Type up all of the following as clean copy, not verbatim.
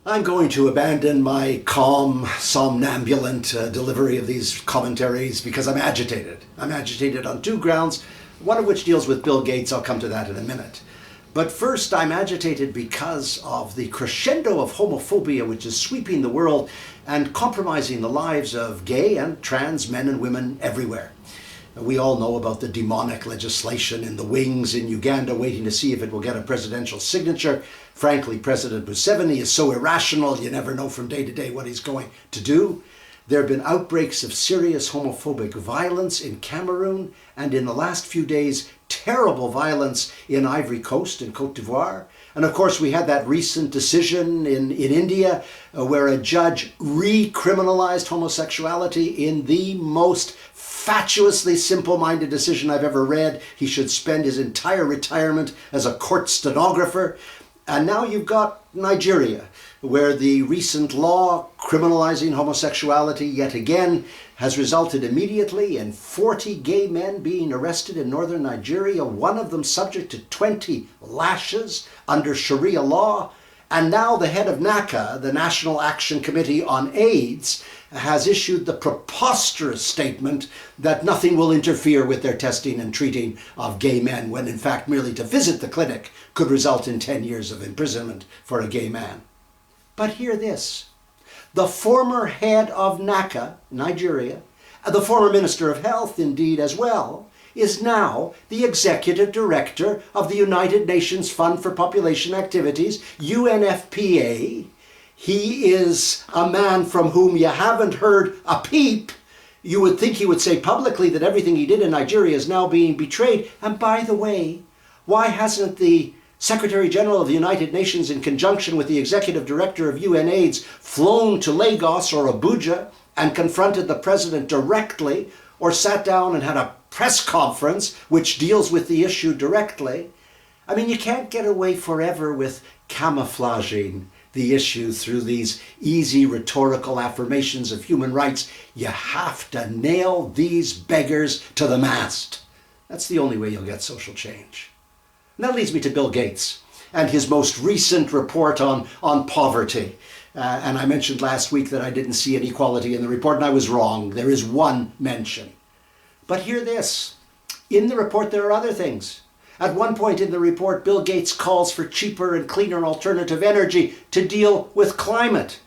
I'm going to abandon my calm, somnambulant delivery of these commentaries because I'm agitated. I'm agitated on two grounds, one of which deals with Bill Gates. I'll come to that in a minute. But first, I'm agitated because of the crescendo of homophobia which is sweeping the world and compromising the lives of gay and trans men and women everywhere. We all know about the demonic legislation in the wings in Uganda waiting to see if it will get a presidential signature. Frankly, President Museveni is so irrational, you never know from day to day what he's going to do. There have been outbreaks of serious homophobic violence in Cameroon, and in the last few days, terrible violence in Ivory Coast and Cote d'Ivoire. And of course, we had that recent decision in India where a judge recriminalized homosexuality in the most fatuously simple-minded decision I've ever read. He should spend his entire retirement as a court stenographer. And now you've got Nigeria, where the recent law criminalizing homosexuality yet again has resulted immediately in 40 gay men being arrested in northern Nigeria, one of them subject to 20 lashes under Sharia law. And now the head of NACA, the National Action Committee on AIDS, has issued the preposterous statement that nothing will interfere with their testing and treating of gay men, when in fact merely to visit the clinic could result in 10 years of imprisonment for a gay man. But hear this. The former head of NACA, Nigeria, the former Minister of Health indeed as well, is now the executive director of the United Nations Fund for Population Activities, UNFPA. He is a man from whom you haven't heard a peep. You would think he would say publicly that everything he did in Nigeria is now being betrayed. And by the way, why hasn't the Secretary General of the United Nations, in conjunction with the Executive Director of UNAIDS, flown to Lagos or Abuja and confronted the President directly, or sat down and had a press conference which deals with the issue directly? I mean, you can't get away forever with camouflaging the issue through these easy rhetorical affirmations of human rights. You have to nail these beggars to the mast. That's the only way you'll get social change. And that leads me to Bill Gates and his most recent report on poverty. And I mentioned last week that I didn't see any equality in the report, and I was wrong. There is one mention. But hear this. In the report, there are other things. At one point in the report, Bill Gates calls for cheaper and cleaner alternative energy to deal with climate.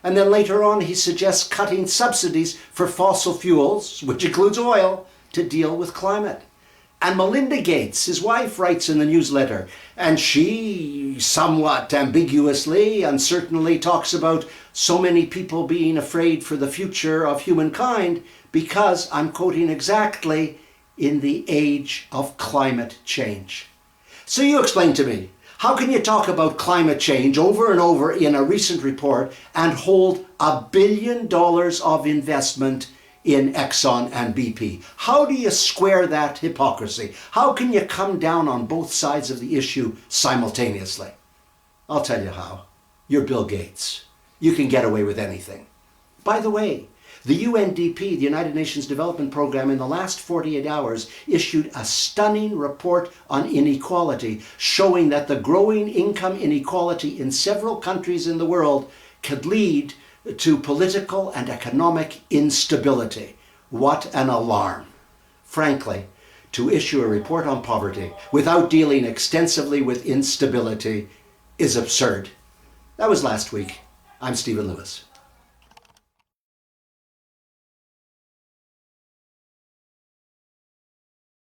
And then later on, he suggests cutting subsidies for fossil fuels, which includes oil, to deal with climate. And Melinda Gates, his wife, writes in the newsletter, and she somewhat ambiguously, uncertainly talks about so many people being afraid for the future of humankind because, I'm quoting exactly, in the age of climate change. So you explain to me, how can you talk about climate change over and over in a recent report and hold $1 billion of investment in Exxon and BP? How do you square that hypocrisy? How can you come down on both sides of the issue simultaneously? I'll tell you how. You're Bill Gates. You can get away with anything. By the way, the UNDP, the United Nations Development Programme, in the last 48 hours issued a stunning report on inequality, showing that the growing income inequality in several countries in the world could lead to political and economic instability. What an alarm. Frankly, to issue a report on poverty without dealing extensively with instability is absurd. That was last week. I'm Stephen Lewis.